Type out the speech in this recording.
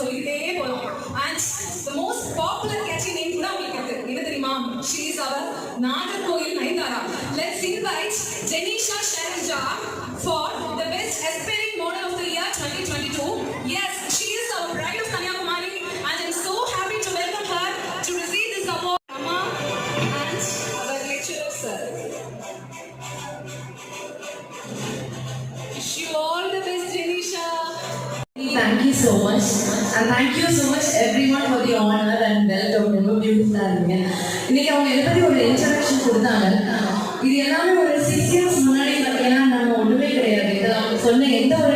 சொல்லிட்டே போகலாம். And the most popular catchy name கூட உங்களுக்கு இருக்கு. என்ன தெரியுமா? She is our Nagercoil Nayanthara. Let's invite Jenisha Sharija for the best aspiring model of the year 2022. Yes, she is our bride of Kanyakumari and I'm so happy to welcome her to receive this award. Amma and our lecturer sir. Wish you all the best, Jenisha. Thank you so much and thank you so much everyone for the honor and welcome. ரொம்ப பியூட்டிஃபுல்லா இருந்தீங்க. இன்னைக்கு அவங்க என்ன பத்தி ஒரு introduction கொடுத்தாங்க. இது எல்லாமே ஒரு 6 years முன்னாடி பார்த்தீங்கன்னா நம்ம ஒண்ணுமே கிடையாது. இதை சொன்ன எந்த ஒரு